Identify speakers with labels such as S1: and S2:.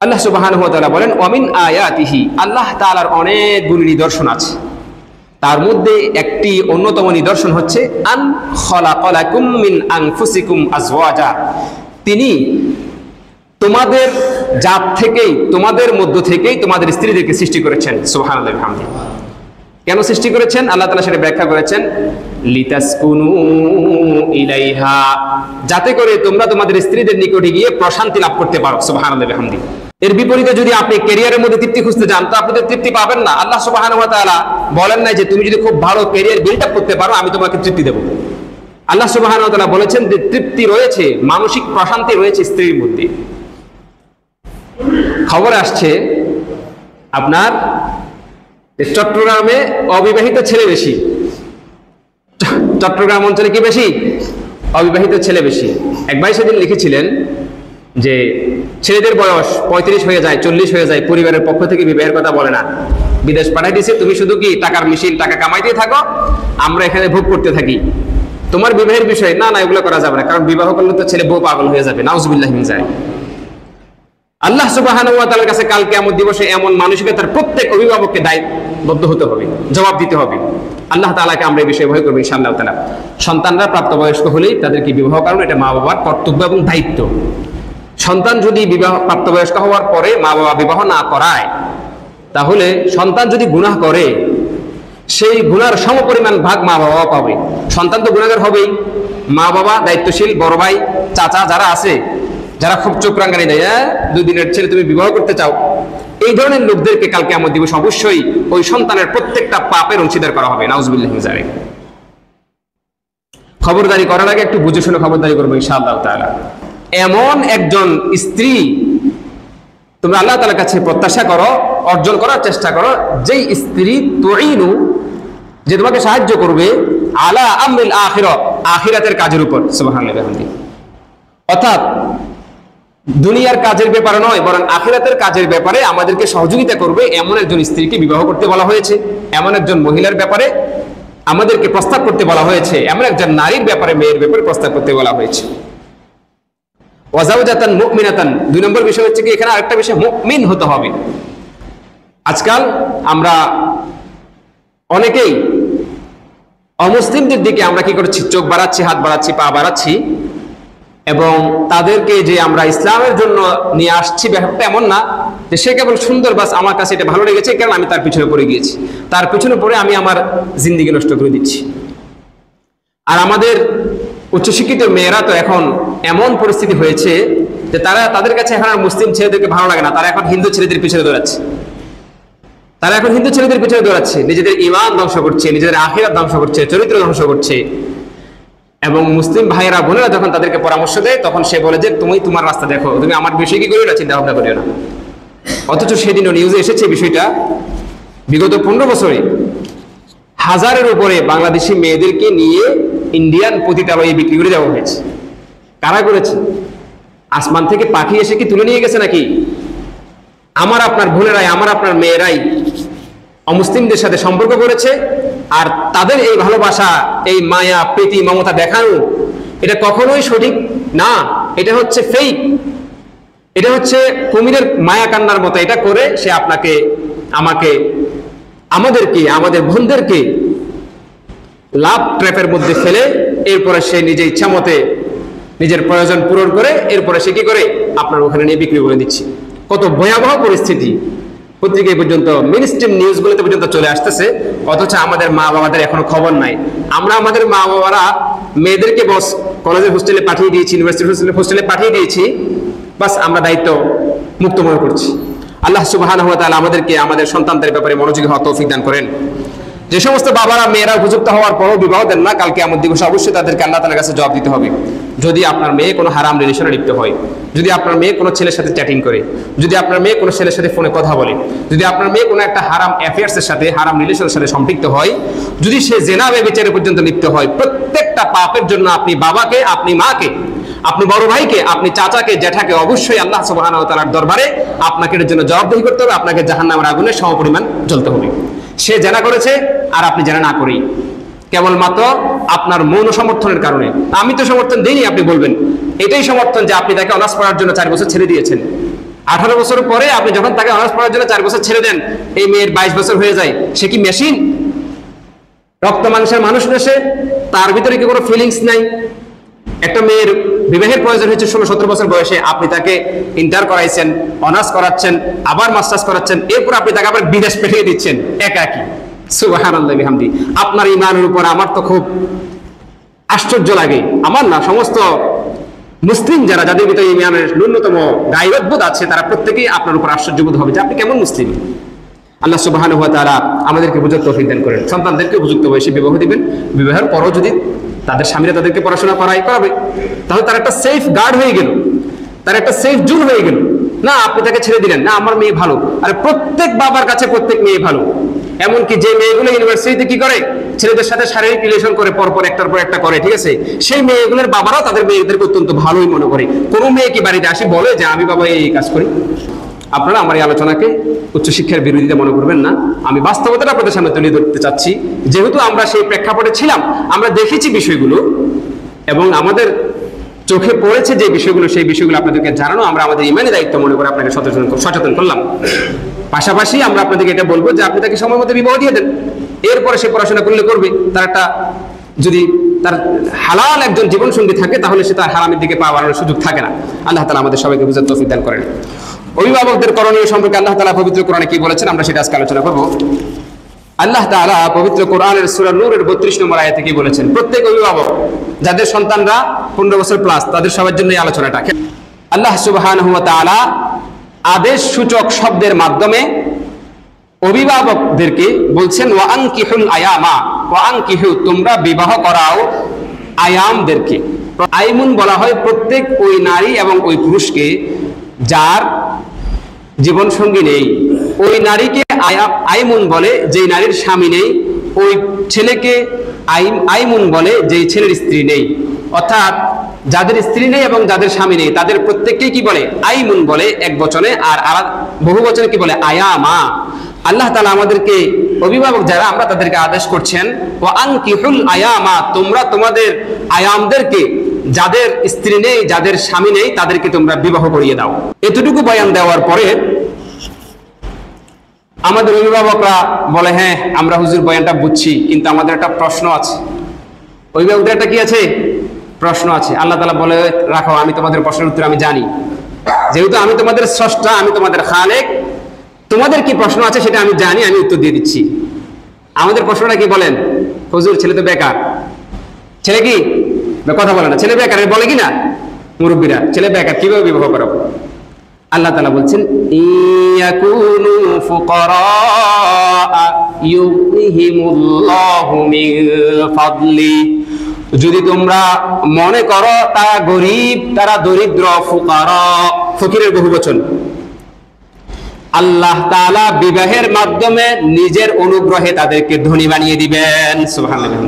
S1: আল্লাহ সুবহানাহু ওয়া তাআলা বলেন ওয়ামিন আয়াতিহি, আল্লাহ তাআলার অনেকগুলি নিদর্শন আছে, তার মধ্যে একটি অন্যতম নিদর্শন হচ্ছে আন খলাকালাকুম মিন আনফুসিকুম আজওয়াজা, তিনি তোমাদের জাত থেকেই, তোমাদের মধ্য থেকেই তোমাদের স্ত্রীদেরকে সৃষ্টি করেছেন। সুবহানাল্লাহি ওয়া বিহামদিহি। কেন সৃষ্টি করেছেন আল্লাহ তাআলা সেটা ব্যাখ্যা করেছেন, লিতাসকুনু ইলাইহা, যাতে করে তোমরা তোমাদের স্ত্রীদের নিকটে গিয়ে প্রশান্তি লাভ করতে পারো। সুবহানাল্লাহি ওয়া বিহামদিহি। এর বিপরীতে যদি আপনি ক্যারিয়ারের মধ্যে তৃপ্তি খুঁজতে যান তো আপনি তো তৃপ্তি পাবেন না। আল্লাহ সুবহানাহু ওয়া তাআলা বলেন না যে তুমি যদি খুব ভালো ক্যারিয়ার বিল্ড আপ করতে পারো আমি তোমাকে তৃপ্তি দেব। আল্লাহ সুবহানাহু ওয়া তাআলা বলেছেন যে তৃপ্তি রয়েছে, মানসিক প্রশান্তি রয়েছে স্ত্রীর মধ্যে। খবর আসছে আপনার চট্টগ্রামে অবিবাহিত ছেলে বেশি, চট্টগ্রাম অঞ্চলে কি বেশি? অবিবাহিত ছেলে বেশি। এক ভাই সেদিন লিখেছিলেন যে ছেলেদের বয়স 35 হয়ে যায়, 40 হয়ে যায়, পরিবারের পক্ষ থেকে বিবাহের কথা বলে না, বিদেশ পাঠাই দিয়েছে, তুমি শুধু কি টাকার মেশিন, টাকা কামাইতে থাকো, আমরা এখানে ভোগ করতে থাকি, তোমার বিবাহের বিষয় না, না এগুলো করা যাবে না, কারণ বিবাহ করলে তো ছেলে বউ পাগল হয়ে যাবে। নাউজুবিল্লাহি মিন যালিক। আল্লাহ সুবহানাহু ওয়া তাআলার কাছে কাল কিয়ামত দিবসে এমন মানসিকতার প্রত্যেক অভিভাবককে দায়বদ্ধ হতে হবে, জবাব দিতে হবে। আল্লাহ তাআলাকে আমরা এই বিষয়ে ভয় করব ইনশাআল্লাহ তাআলা। সন্তানরা প্রাপ্তবয়স্ক হলেই তাদেরকে বিবাহ করানো এটা মা বাবার কর্তব্য এবং দায়িত্ব। সন্তান যদি বিবাহ প্রাপ্তবয়স্ক হওয়ার পরে মা বাবা বিবাহ না করায়, তাহলে সন্তান যদি গুনাহ করে সেই গুনার সমপরিমাণ ভাগ মা বাবা পাবে। সন্তান তো গুনাহগার হবেই, মা বাবা দায়িত্বশীল, বড় ভাই, চাচা যারা আছে, যারা খুব চোখ রাঙানি দেয়, 2 দিনের ছেলে তুমি বিবাহ করতে চাও, এই ধরনের লোকদেরকে কালকে কিয়ামত দিবস অবশ্যই ওই সন্তানের প্রত্যেকটা পাপের অংশীদার করা হবে। নাউজুবিল্লাহি মিন যালিক। খবরদারি করার আগে একটু বুঝে শুনে খবরদারি করবো ইনশাআল্লাহ তাআলা। এমন একজন স্ত্রী তোমরা আল্লাহ তাআলার কাছে প্রত্যাশা করো, অর্জন করার চেষ্টা করো, যেই স্ত্রী তুইনু, যে তোমাকে সাহায্য করবে, আলা আমরিল আখিরা, আখিরাতের কাজের উপর। সুবহানাল্লাহি ওয়া বিহামদিহি। অর্থাৎ দুনিয়ার কাজের ব্যাপারে নয়, বরং আখিরাতের কাজের ব্যাপারে আমাদেরকে সহযোগিতা করবে এমন একজন স্ত্রীকে বিবাহ করতে বলা হয়েছে। এমন একজন মহিলার ব্যাপারে আমাদেরকে প্রস্তাব করতে বলা হয়েছে, এমন একজন নারীর ব্যাপারে, মেয়ের ব্যাপারে প্রস্তাব করতে বলা হয়েছে। ওয়াজাওজাতান মুমিনাতান, 2 নম্বর বিষয় হচ্ছে কি এখানে আরেকটা বিষয়, মুমিন হতে হবে। আজকাল আমরা অনেকেই অমুসলিমদের দিকে আমরা কি করছি, চোখ বাড়াচ্ছি, হাত বাড়াচ্ছি, পা বাড়াচ্ছি, এবং তাদেরকে যে আমরা ইসলামের জন্য নিয়ে আসছি ব্যাপারটা এমন না যে সে কেবল সুন্দর, বাস আমার কাছে এটা ভালো লেগেছে কারণ আমি তার পিছনে পড়ে গিয়েছি, তার পিছনে পড়ে আমি আমার জিন্দেগি নষ্ট করে দিচ্ছি। আর আমাদের উচ্চশিক্ষিত মেয়েরা তো এখন এমন পরিস্থিতি হয়েছে যে তাদের কাছে এখন আর মুসলিম ছেলেদেরকে ভালো লাগে না, তারা এখন হিন্দু ছেলেদের পিছনে দৌড়াচ্ছে, নিজেদের ঈমান ধ্বংস করছে, নিজেদের আখিরাত ধ্বংস করছে, চরিত্র ধ্বংস করছে। এবং মুসলিম ভাইয়েরা বোনেরা যখন তাদেরকে পরামর্শ দেয় তখন সে বলে যে তুমি তোমার রাস্তা দেখো, তুমি আমার বিষয়ে কি করিও না, চিন্তা ভাবনা করিও না। অথচ সেদিনও নিউজে এসেছে বিষয়টা, বিগত 15 বছরে 1000-এর উপরে বাংলাদেশি মেয়েদেরকে নিয়ে ইন্ডিয়ান পতিতালয়ে বিক্রি করে দেওয়া হয়েছে। কারা করেছে? আসমান থেকে পাখি এসে কি তুলে নিয়ে গেছে নাকি? আমার আপনার বোনেরাই, আমার আপনার মেয়েরাই অমুসলিমদের সাথে সম্পর্ক করেছে, আর তাদের এই ভালোবাসা, এই মায়া, প্রীতি, মমতা দেখানো, এটা কখনোই সঠিক না, এটা হচ্ছে ফেক, এটা হচ্ছে কুমিরের মায়া কান্নার মতো। এটা করে সে আপনাকে, আমাকে, আমাদেরকে, আমাদের বোনদেরকে লাভ ট্র্যাপের মধ্যে ফেলে এরপরে সে নিজে ইচ্ছা মতে নিজের প্রয়োজন পূরণ করে এরপরে সে কি করে আপনার ওখানে নিয়ে বিক্রি করে দিচ্ছে। কত ভয়াবহ পরিস্থিতি পত্রিকায় পর্যন্ত, মেইনস্ট্রিম নিউজগুলোতে পর্যন্ত চলে আসতেছে, অথচ আমাদের মা বাবাদের এখনো খবর নাই। আমরা আমাদের মা বাবারা মেয়েদেরকে বস কলেজের হোস্টেলে পাঠিয়ে দিয়েছি, ইউনিভার্সিটির হোস্টেলে পাঠিয়ে দিয়েছি, বাস আমরা দায়িত্ব মুক্ত মনে করছি। আল্লাহ সুবহানাহু ওয়া তাআলা আমাদেরকে আমাদের সন্তানদের ব্যাপারে মনোযোগী হওয়ার তৌফিক দান করেন। যে সমস্ত বাবারা মেয়েরা উপযুক্ত হওয়ার পরও বিবাহ দেন না, কালকে কিয়ামত দিবসে অবশ্যই তাদেরকে আল্লাহ তাআলার কাছে জবাব দিতে হবে। যদি আপনার মেয়ে কোনো হারাম রিলেশনে লিপ্ত হয়, যদি আপনার মেয়ে কোনো ছেলের সাথে চ্যাটিং করে, যদি আপনার মেয়ে কোনো ছেলের সাথে ফোনে কথা বলে, যদি আপনার মেয়ে কোনো একটা হারাম অ্যাফেয়ার্সের সাথে, হারাম রিলেশনের সাথে সম্পৃক্ত হয়, যদি সে জিনা ব্যভিচারে পর্যন্ত লিপ্ত হয়, প্রত্যেকটা পাপের জন্য আপনি বাবাকে, আপনি মাকে, আপনি বড় ভাইকে, আপনি চাচাকে, জ্যাঠাকে অবশ্যই আল্লাহ সুবহানাহু ওয়া তাআলার দরবারে আপনাকে এর জন্য জবাবদিহি করতে হবে। আপনাকে জাহান্নামের আগুনে সমপরিমাণ জ্বলতে হবে। সে জেনা করেছে আর আপনি জেনা না করেই, কেবলমাত্র আপনার মৌন সমর্থনের কারণে। আমি তো সমর্থন দিইনি আপনি বলবেন, এটাই সমর্থন যে আপনি তাকে অনার্স পড়ার জন্য 4 বছর ছেড়ে দিয়েছেন। 18 বছর পরে আপনি যখন তাকে অনার্স পড়ার জন্য 4 বছর ছেড়ে দেন, এই মেয়ের 22 বছর হয়ে যায়, সে কি মেশিন? রক্ত মাংসের মানুষ না সে? তার ভিতরে কি কোনো ফিলিংস নাই? একটা মেয়ের বিবাহের প্রয়োজন হচ্ছে 16-17 বছর বয়সে, আপনি তাকে ইন্টার করাইছেন, অনার্স করাচ্ছেন, আবার মাস্টার্স করাচ্ছেন, এরপর আপনি তাকে আবার বিদেশ পাঠিয়ে দিচ্ছেন একাকী। সুবহানাল্লাহি বিহামদি। আপনার ঈমানের উপর আমার তো খুব আশ্চর্য লাগে, আমার না, সমস্ত মুসলিম যারা, যাদের ভিতরে ঈমানের ন্যূনতম গায়রতবোধ আছে, তারা প্রত্যেকেই আপনার উপর আশ্চর্যবোধ হবে যে আপনি কেমন মুসলিম। আল্লাহ সুবহানাহু ওয়া তাআলা আমাদেরকে বুঝার তৌফিক দান করেন। সন্তানদেরকে উপযুক্ত বয়সে বিবাহ দিবেন, বিবাহের পরও যদি তাদের স্বামীরা তাদেরকে পড়াশোনা করাবে, তাহলে তার একটা সেফ গার্ড হয়ে গেল, তার একটা সেফ জোন হয়ে গেল। না আপনি তাকে ছেড়ে দিলেন, না আমার মেয়ে ভালো। আরে প্রত্যেক বাবার কাছে প্রত্যেক মেয়ে ভালো। এমনকি যে মেয়েগুলো ইউনিভার্সিটিতে কি করে, ছেলেদের সাথে শারীরিক রিলেশন করে, পরপর একটার পর একটা করে, ঠিক আছে, সেই মেয়েগুলোর বাবারাও তাদের মেয়েদেরকে অত্যন্ত ভালোই মনে করে। কোনো মেয়ে কি বাড়িতে আসি বলে যে আমি বাবা এই কাজ করি? আপনারা আমার এই আলোচনাকে উচ্চশিক্ষার বিরোধিতা মনে করবেন না, আমি বাস্তবতাটা আপনাদের সামনে তুলে ধরতে চাচ্ছি। যেহেতু আমরা সেই প্রেক্ষাপটে ছিলাম, আমরা দেখেছি বিষয়গুলো এবং আমাদের চোখে পড়েছে যে বিষয়গুলো, সেই বিষয়গুলো আপনাদেরকে জানানো আমরা আমাদের ইমানি দায়িত্ব মনে করে আপনাকে সচেতন করলাম। পাশাপাশি আমরা আপনাদেরকে এটা বলবো যে আপনি তাকে সময় মতো বিবাহ দিয়ে দেন, এরপরে সে পড়াশোনা করবে, তার একটা যদি তার হালাল একজন জীবনসঙ্গী থাকে, তাহলে সে তার হারামের দিকে পা বাড়ানোর সুযোগ থাকে না। আল্লাহ তাআলা আমাদের সবাইকে বুঝার তৌফিক দান করেন। অভিভাবকদের করণীয় সম্পর্কে আল্লাহ তাআলা পবিত্র কোরআনে কি বলেছেন, আমরা সেটা আজকে আলোচনা করব। আল্লাহ তাআলা পবিত্র কোরআনের সূরা নূরের 32 নম্বর আয়াতে কি বলেছেন? প্রত্যেক অভিভাবক যাদের সন্তানরা 15 বছর প্লাস, তাদের সবার জন্য এই আলোচনাটা। আল্লাহ সুবহানাহু ওয়া তাআলা আদেশ সূচক শব্দের মাধ্যমে অভিভাবকদেরকে বলছেন, ওয়া আনকিহুল আয়ামা, ওয়া আনকিহু, তোমরা বিবাহ করাও আয়ামদেরকে। আইমুন বলা হয় প্রত্যেক ওই নারী এবং ওই পুরুষকে যার জীবন সঙ্গী নেই। ওই নারীকে আইমুন বলে যেই নারীর স্বামী নেই, ওই ছেলেকে আইমুন বলে যেই ছেলের স্ত্রী নেই। অর্থাৎ যাদের স্ত্রী নেই এবং যাদের স্বামী নেই, তাদের প্রত্যেককেই কি বলে? আইমুন বলে এক বচনে, আর বহু বচনে কি বলে? আয়ামা। আল্লাহ তাআলা আমাদেরকে, অভিভাবক যারা আমরা, তাদেরকে আদেশ করছেন, ওয়া আনকিহুল আয়ামা, তোমরা তোমাদের আয়ামদেরকে, যাদের স্ত্রী নেই, যাদের স্বামী নেই, তাদেরকে তোমরা বিবাহ করিয়ে দাও। এতটুকু বয়ান দেওয়ার পরে আমাদের অভিভাবকরা বলে, হ্যাঁ আমরা হুজুর বয়ানটা বুঝছি, কিন্তু আমাদের একটা প্রশ্ন আছে। অভিভাবকদের একটা কি আছে? প্রশ্ন আছে। আল্লাহ তাআলা বলে, রাখো, আমি তোমাদের প্রশ্নের উত্তর আমি জানি, যেহেতু আমি তোমাদের স্রষ্টা, আমি তোমাদের খালেক, তোমাদের কি প্রশ্ন আছে সেটা আমি জানি, আমি উত্তর দিয়ে দিচ্ছি। আমাদের প্রশ্নটা কি বলেন? হুজুর ছেলে তো বেকার। ছেলে কি কথা বলে না, ছেলে বেকার বলে কি না মুরব্বীরা? ছেলে বেকার, কিভাবে বিবাহ করাবো? আল্লাহ তাআলা বলছেন, ইয়াকুনু ফুকারা ইউগনিহিমুল্লাহু মিন ফাদলি, যদি তোমরা মনে করো তারা গরীব, তারা দরিদ্র, ফুকারা ফকিরের বহুবচন, আল্লাহ তাআলা বিবাহের মাধ্যমে নিজের অনুগ্রহে তাদেরকে ধনী বানিয়ে দিবেন। সুবহানাল্লাহ।